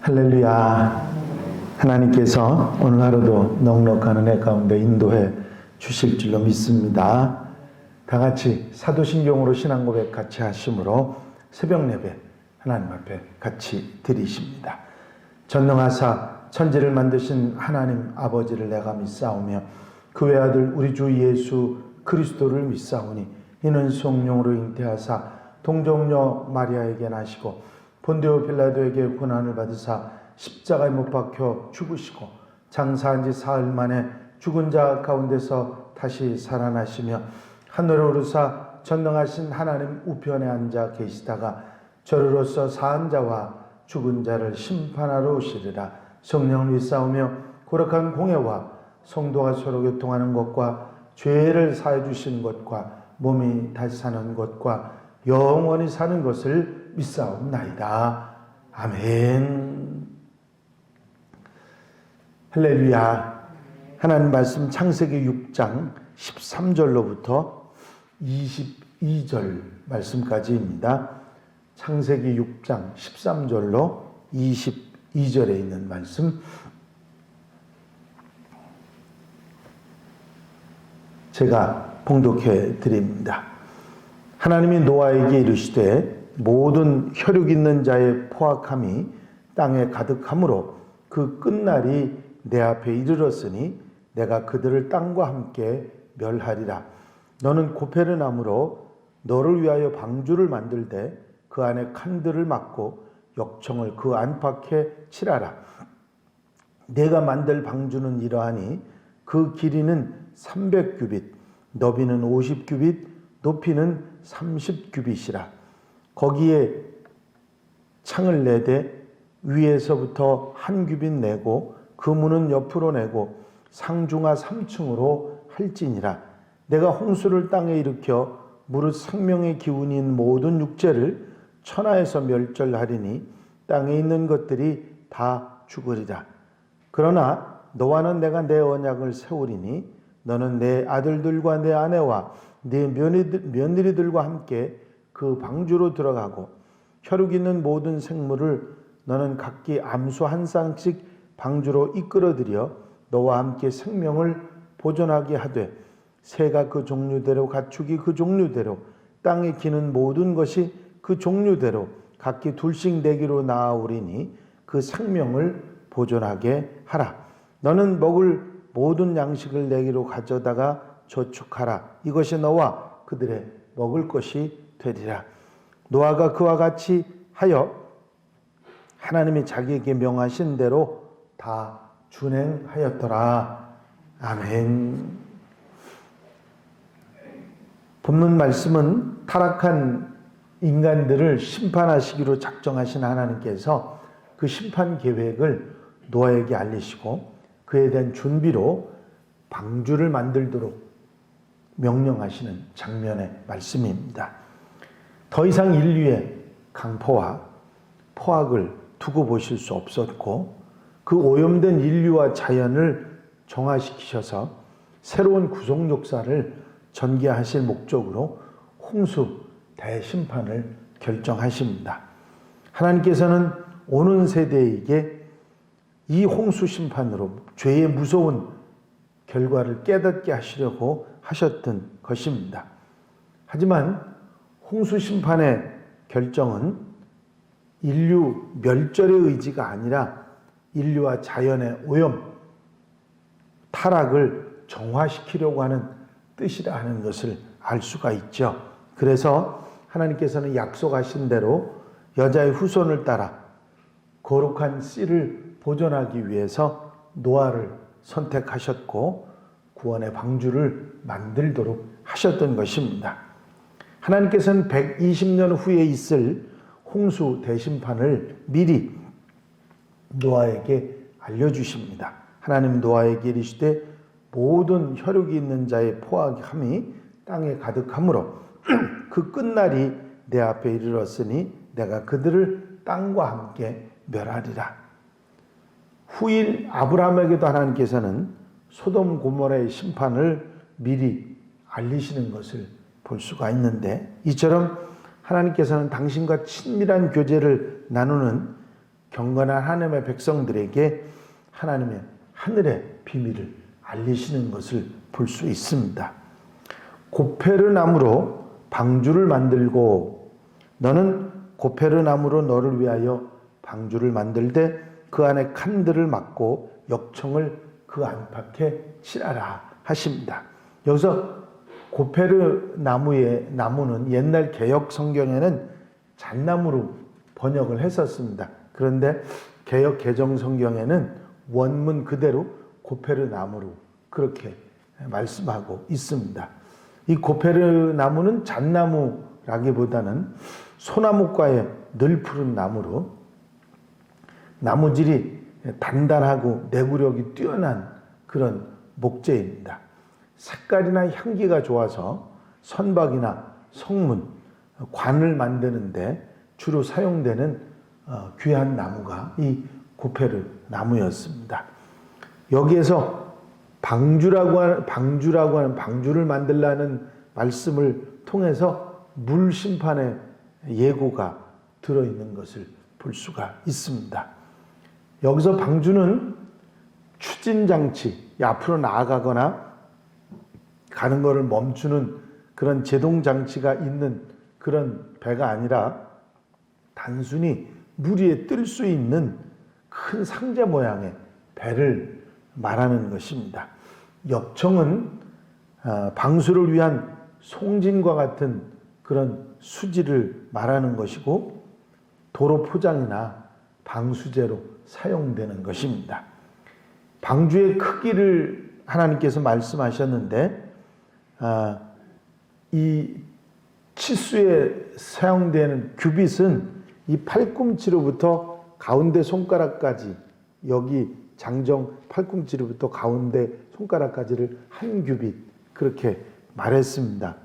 할렐루야. 하나님께서 오늘 하루도 넉넉한 은혜 가운데 인도해 주실 줄로 믿습니다. 다 같이 사도신경으로 신앙 고백 같이 하심으로 새벽 예배 하나님 앞에 같이 드리십니다. 전능하사 천지를 만드신 하나님 아버지를 내가 믿사오며 그 외아들 우리 주 예수 그리스도를 믿사오니 이는 성령으로 잉태하사 동정녀 마리아에게 나시고 본디오 빌라도에게 고난을 받으사 십자가에 못 박혀 죽으시고 장사한 지 사흘 만에 죽은 자 가운데서 다시 살아나시며 하늘에 오르사 전능하신 하나님 우편에 앉아 계시다가 저로서 사한 자와 죽은 자를 심판하러 오시리라. 성령을 믿사오며 거룩한 공회와 성도가 서로 교통하는 것과 죄를 사해 주시는 것과 몸이 다시 사는 것과 영원히 사는 것을 믿사옵나이다. 아멘. 할렐루야. 하나님 말씀 창세기 6장 13절로부터 22절 말씀까지입니다. 창세기 6장 13절로 22절에 있는 말씀 제가 봉독해 드립니다. 하나님이 노아에게 이르시되 모든 혈육 있는 자의 포악함이 땅에 가득하므로 그 끝날이 내 앞에 이르렀으니 내가 그들을 땅과 함께 멸하리라. 너는 고페르나무로 너를 위하여 방주를 만들되 그 안에 칸들을 막고 역청을 그 안팎에 칠하라. 내가 만들 방주는 이러하니 그 길이는 300규빗, 너비는 50규빗, 높이는 30규빗이라. 거기에 창을 내되 위에서부터 한 규빗 내고 그 문은 옆으로 내고 상중하 3층으로 할지니라. 내가 홍수를 땅에 일으켜 무릇 생명의 기운인 모든 육체를 천하에서 멸절하리니 땅에 있는 것들이 다 죽으리라. 그러나 너와는 내가 내 언약을 세우리니 너는 내 아들들과 내 아내와 네 며느리들과 함께 그 방주로 들어가고 혈육 있는 모든 생물을 너는 각기 암수 한 쌍씩 방주로 이끌어들여 너와 함께 생명을 보존하게 하되 새가 그 종류대로 가축이 그 종류대로 땅에 기는 모든 것이 그 종류대로 각기 둘씩 내기로 나아오리니 그 생명을 보존하게 하라. 너는 먹을 모든 양식을 내기로 가져다가 저축하라. 이것이 너와 그들의 먹을 것이 되리라. 노아가 그와 같이 하여 하나님이 자기에게 명하신 대로 다 준행하였더라. 아멘. 본문 말씀은 타락한 인간들을 심판하시기로 작정하신 하나님께서 그 심판 계획을 노아에게 알리시고 그에 대한 준비로 방주를 만들도록 명령하시는 장면의 말씀입니다. 더 이상 인류의 강포와 포악을 두고 보실 수 없었고 그 오염된 인류와 자연을 정화시키셔서 새로운 구속 역사를 전개하실 목적으로 홍수 대심판을 결정하십니다. 하나님께서는 오는 세대에게 이 홍수 심판으로 죄의 무서운 결과를 깨닫게 하시려고 하셨던 것입니다. 하지만 홍수 심판의 결정은 인류 멸절의 의지가 아니라 인류와 자연의 오염, 타락을 정화시키려고 하는 뜻이라 하는 것을 알 수가 있죠. 그래서 하나님께서는 약속하신 대로 여자의 후손을 따라 거룩한 씨를 보존하기 위해서 노아를 선택하셨고 구원의 방주를 만들도록 하셨던 것입니다. 하나님께서는 120년 후에 있을 홍수 대심판을 미리 노아에게 알려주십니다. 하나님 노아에게 이르시되 모든 혈육이 있는 자의 포악함이 땅에 가득하므로 그 끝날이 내 앞에 이르렀으니 내가 그들을 땅과 함께 멸하리라. 후일 아브라함에게도 하나님께서는 소돔 고모라의 심판을 미리 알리시는 것을 볼 수가 있는데, 이처럼 하나님께서는 당신과 친밀한 교제를 나누는 경건한 하나님의 백성들에게 하나님의 하늘의 비밀을 알리시는 것을 볼 수 있습니다. 고페르 나무로 방주를 만들고 너는 고페르 나무로 너를 위하여 방주를 만들되 그 안에 칸들을 막고 역청을 그 안팎에 칠하라 하십니다. 여기서 고페르 나무는 옛날 개역 성경에는 잣나무로 번역을 했었습니다. 그런데 개역 개정 성경에는 원문 그대로 고페르 나무로 그렇게 말씀하고 있습니다. 이 고페르 나무는 잣나무라기보다는 소나무과의 늘 푸른 나무로 나무질이 단단하고 내구력이 뛰어난 그런 목재입니다. 색깔이나 향기가 좋아서 선박이나 성문, 관을 만드는데 주로 사용되는 귀한 나무가 이 고페르 나무였습니다. 여기에서 방주를 만들라는 말씀을 통해서 물 심판의 예고가 들어있는 것을 볼 수가 있습니다. 여기서 방주는 추진장치, 앞으로 나아가거나 가는 것을 멈추는 그런 제동장치가 있는 그런 배가 아니라 단순히 물 위에 뜰 수 있는 큰 상자 모양의 배를 말하는 것입니다. 역청은 방수를 위한 송진과 같은 그런 수지를 말하는 것이고 도로 포장이나 방수제로 사용되는 것입니다. 방주의 크기를 하나님께서 말씀하셨는데 이 치수에 사용되는 규빗은 이 팔꿈치로부터 가운데 손가락까지, 여기 장정 팔꿈치로부터 가운데 손가락까지를 한 규빗 그렇게 말했습니다.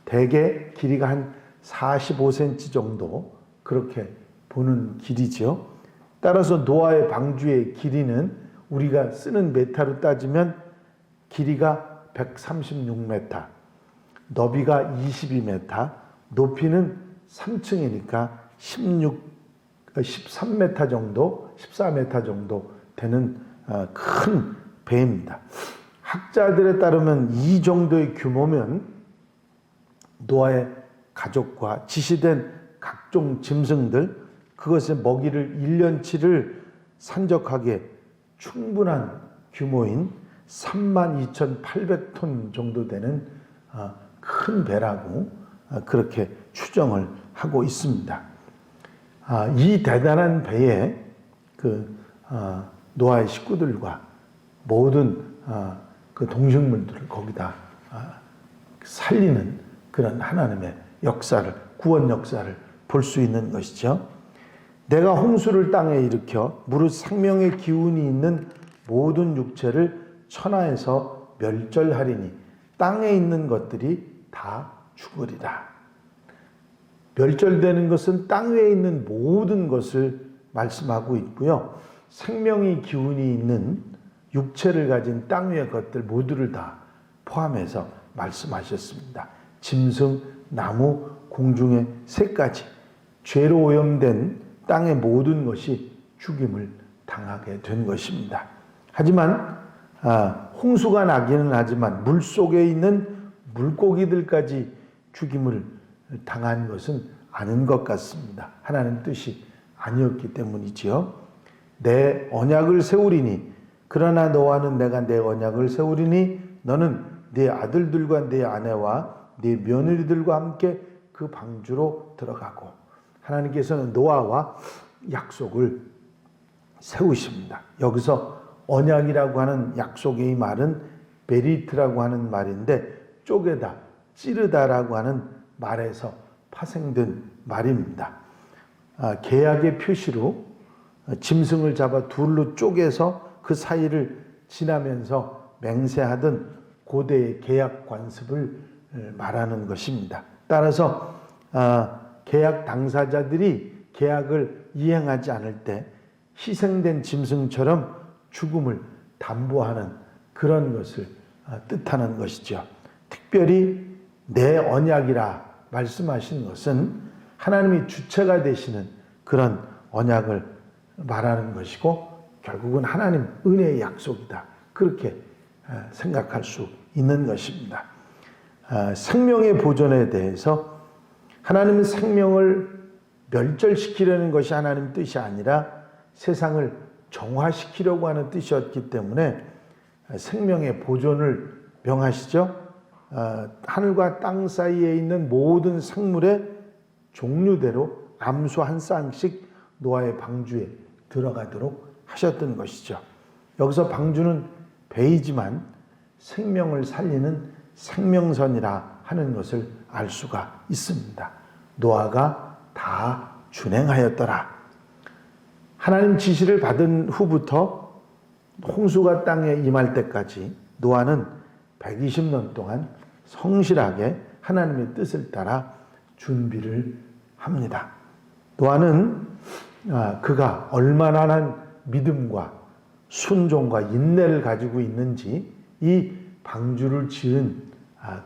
대개 길이가 한 45cm 정도 그렇게 보는 길이죠. 따라서 노아의 방주의 길이는 우리가 쓰는 메타로 따지면 길이가 136m, 너비가 22m, 높이는 3층이니까 13m 정도, 14m 정도 되는 큰 배입니다. 학자들에 따르면 이 정도의 규모면 노아의 가족과 지시된 각종 짐승들, 그것의 먹이를 1년치를 산적하기에 충분한 규모인 32,800톤 정도 되는 큰 배라고 그렇게 추정을 하고 있습니다. 이 대단한 배에 노아의 식구들과 모든 그 동식물들을 거기다 살리는 그런 하나님의 역사를, 구원 역사를 볼 수 있는 것이죠. 내가 홍수를 땅에 일으켜 무릇 생명의 기운이 있는 모든 육체를 천하에서 멸절하리니 땅에 있는 것들이 다 죽으리라. 멸절되는 것은 땅 위에 있는 모든 것을 말씀하고 있고요. 생명의 기운이 있는 육체를 가진 땅 위의 것들 모두를 다 포함해서 말씀하셨습니다. 짐승, 나무, 공중의 새까지 죄로 오염된 땅의 모든 것이 죽임을 당하게 된 것입니다. 하지만 홍수가 나기는 하지만 물속에 있는 물고기들까지 죽임을 당한 것은 아닌 것 같습니다. 하나님 뜻이 아니었기 때문이지요. 내 언약을 세우리니, 그러나 너와는 내가 내 언약을 세우리니 너는 네 아들들과 네 아내와 네 며느리들과 함께 그 방주로 들어가고, 하나님께서는 노아와 약속을 세우십니다. 여기서 언약이라고 하는 약속의 이 말은 베리트라고 하는 말인데 쪼개다, 찌르다라고 하는 말에서 파생된 말입니다. 계약의 표시로 짐승을 잡아 둘로 쪼개서 그 사이를 지나면서 맹세하던 고대의 계약 관습을 말하는 것입니다. 따라서 계약 당사자들이 계약을 이행하지 않을 때 희생된 짐승처럼 죽음을 담보하는 그런 것을 뜻하는 것이죠. 특별히 내 언약이라 말씀하신 것은 하나님이 주체가 되시는 그런 언약을 말하는 것이고 결국은 하나님 은혜의 약속이다. 그렇게 생각할 수 있는 것입니다. 생명의 보존에 대해서 하나님은 생명을 멸절시키려는 것이 하나님 뜻이 아니라 세상을 정화시키려고 하는 뜻이었기 때문에 생명의 보존을 명하시죠. 하늘과 땅 사이에 있는 모든 생물의 종류대로 암수 한 쌍씩 노아의 방주에 들어가도록 하셨던 것이죠. 여기서 방주는 배이지만 생명을 살리는 생명선이라 하는 것을 알 수가 있습니다. 노아가 다 준행하였더라. 하나님 지시를 받은 후부터 홍수가 땅에 임할 때까지 노아는 120년 동안 성실하게 하나님의 뜻을 따라 준비를 합니다. 노아는 그가 얼마나 믿음과 순종과 인내를 가지고 있는지 이 방주를 지은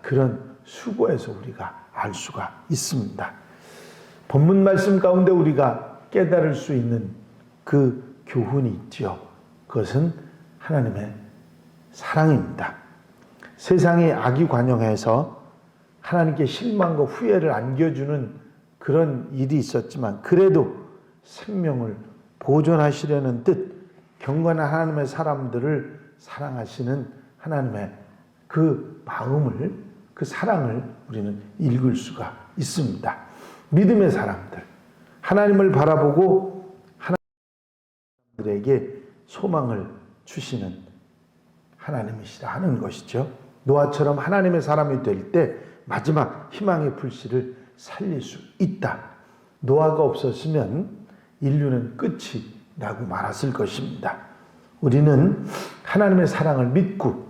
그런 수고에서 우리가 알 수가 있습니다. 본문 말씀 가운데 우리가 깨달을 수 있는 그 교훈이 있죠. 그것은 하나님의 사랑입니다. 세상이 악이 관영해서 하나님께 실망과 후회를 안겨주는 그런 일이 있었지만 그래도 생명을 보존하시려는 뜻, 경건한 하나님의 사람들을 사랑하시는 하나님의 그 마음을, 그 사랑을 우리는 읽을 수가 있습니다. 믿음의 사람들, 하나님을 바라보고 하나님들에게 소망을 주시는 하나님이시라 하는 것이죠. 노아처럼 하나님의 사람이 될 때 마지막 희망의 불씨를 살릴 수 있다. 노아가 없었으면 인류는 끝이 나고 말았을 것입니다. 우리는 하나님의 사랑을 믿고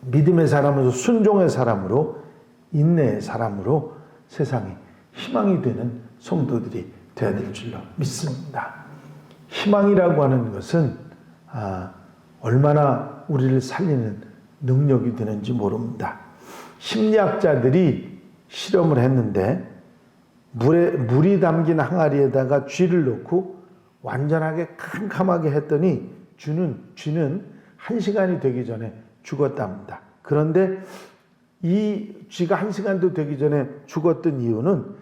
믿음의 사람으로 순종의 사람으로 인내의 사람으로 세상에 희망이 되는 성도들이 되어야 될 줄로 믿습니다. 희망이라고 하는 것은 얼마나 우리를 살리는 능력이 되는지 모릅니다. 심리학자들이 실험을 했는데 물이 담긴 항아리에다가 쥐를 넣고 완전하게 캄캄하게 했더니 쥐는 1시간이 되기 전에 죽었답니다. 그런데 이 쥐가 1시간도 되기 전에 죽었던 이유는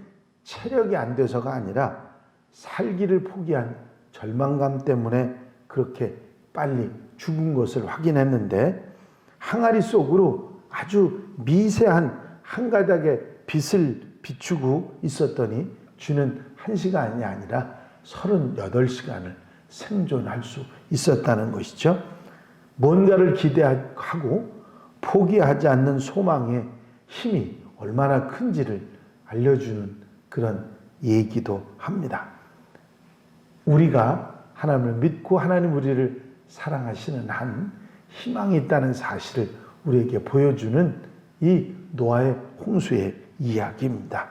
체력이 안 돼서가 아니라 살기를 포기한 절망감 때문에 그렇게 빨리 죽은 것을 확인했는데 항아리 속으로 아주 미세한 한 가닥의 빛을 비추고 있었더니 쥐는 1시간이 아니라 38시간을 생존할 수 있었다는 것이죠. 뭔가를 기대하고 포기하지 않는 소망의 힘이 얼마나 큰지를 알려주는 그런 얘기도 합니다. 우리가 하나님을 믿고 하나님 우리를 사랑하시는 한 희망이 있다는 사실을 우리에게 보여주는 이 노아의 홍수의 이야기입니다.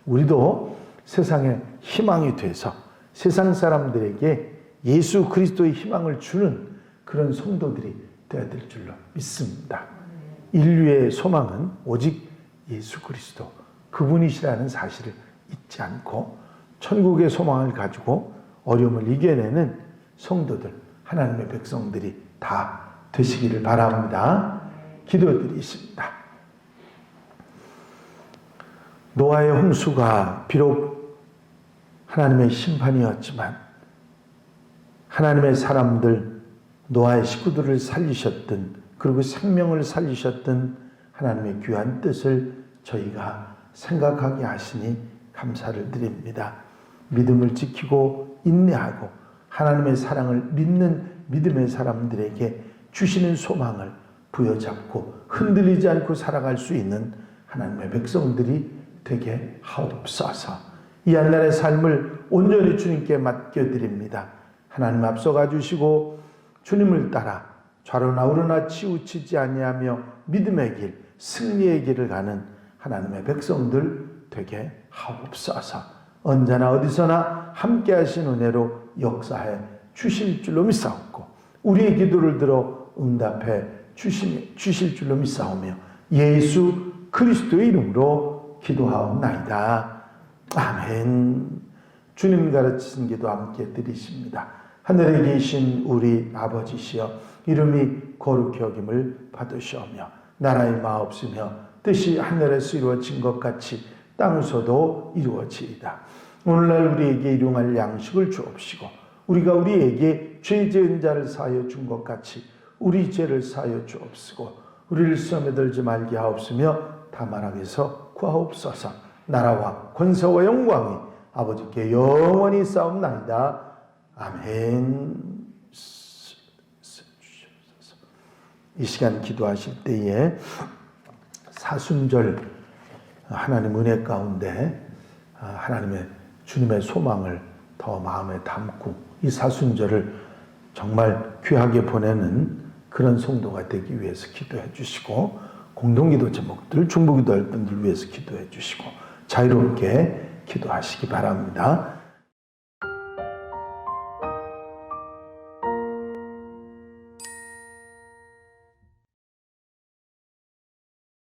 우리도 세상에 희망이 돼서 세상 사람들에게 예수 그리스도의 희망을 주는 그런 성도들이 되어야 될 줄로 믿습니다. 인류의 소망은 오직 예수 그리스도 그분이시라는 사실을 잊지 않고 천국의 소망을 가지고 어려움을 이겨내는 성도들, 하나님의 백성들이 다 되시기를 바랍니다. 기도드리겠습니다. 노아의 홍수가 비록 하나님의 심판이었지만 하나님의 사람들, 노아의 식구들을 살리셨던 그리고 생명을 살리셨던 하나님의 귀한 뜻을 저희가 생각하게 하시니 감사를 드립니다. 믿음을 지키고 인내하고 하나님의 사랑을 믿는 믿음의 사람들에게 주시는 소망을 부여잡고 흔들리지 않고 살아갈 수 있는 하나님의 백성들이 되게 하옵소서. 이 한날의 삶을 온전히 주님께 맡겨드립니다. 하나님 앞서가 주시고 주님을 따라 좌로나 우로나 치우치지 아니하며 믿음의 길, 승리의 길을 가는 하나님의 백성들 되게 하옵소서. 언제나 어디서나 함께 하신 은혜로 역사해 주실 줄로 믿사옵고 우리의 기도를 들어 응답해 주실 줄로 믿사오며 예수 그리스도의 이름으로 기도하옵나이다. 아멘. 주님 가르치신 기도 함께 드리십니다. 하늘에 계신 우리 아버지시여, 이름이 거룩히 여김을 받으시오며 나라의 마옵시며 뜻이 하늘에서 이루어진 것 같이 땅에서도 이루어지이다. 오늘날 우리에게 일용할 양식을 주옵시고 우리가 우리에게 죄 지은 자를 사하여 준 것 같이 우리 죄를 사하여 주옵시고 우리를 시험에 들지 말게 하옵시며 다만 악에서 구하옵소서. 나라와 권세와 영광이 아버지께 영원히 싸움나이다. 아멘. 이 시간 기도하실 때에 사순절 하나님 은혜 가운데 하나님의 주님의 소망을 더 마음에 담고 이 사순절을 정말 귀하게 보내는 그런 성도가 되기 위해서 기도해 주시고, 공동기도 제목들 중보기도할 분들 위해서 기도해 주시고 자유롭게 기도하시기 바랍니다.